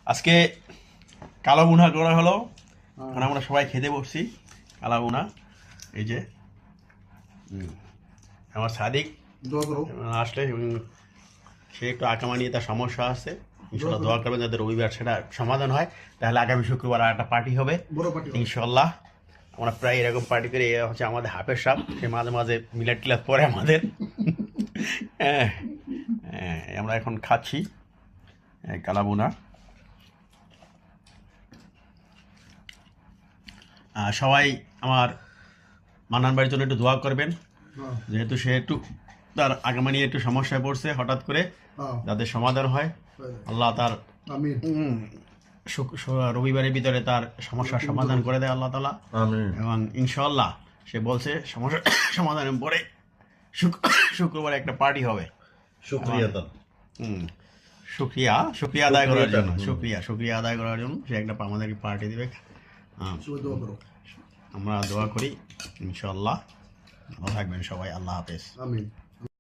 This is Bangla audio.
আজকে কালো বুনা করা হলো, এখন আমরা সবাই খেতে বসছি কালো বুনা। এই যে আমার সাদিক আসলে সে একটু আঁকামা নিয়ে তার সমস্যা আছে, ইনশাল্লাহ দোয়া করবেন যাতে রবিবার সেটা সমাধান হয়, তাহলে আগামী শুক্রবার একটা পার্টি হবে ইনশাল্লাহ। আমরা প্রায় এরকম পার্টি করে, এ হচ্ছে আমাদের হাফের সাপ, সে মাঝে মাঝে মিলাদ টিলাদ পরে আমাদের। হ্যাঁ হ্যাঁ, আমরা এখন খাচ্ছি কালাবুনা। সবাই আমার মান্নান ভাইয়ের জন্য একটু দোয়া করবেন, যেহেতু সে একটু তার আগামী নিয়ে একটু সমস্যায় পড়ছে হঠাৎ করে, যাতে সমাধান হয়। আল্লাহ তার রবিবারের ভিতরে তার সমস্যার সমাধান করে দেয় আল্লাহ তাআলা, এবং ইনশাআল্লাহ সে বলছে সমস্যার সমাধানের পরে শুক্রবারে একটা পার্টি হবে। শুক্রিয়া আদায় করার জন্য, শুক্রিয়া আদায় করার জন্য সে একটা আমাদেরকে পার্টি দিবে। আমরা দোয়া করি ইনশাআল্লাহ। ভালো থাকবেন সবাই, আল্লাহ হাফেজ।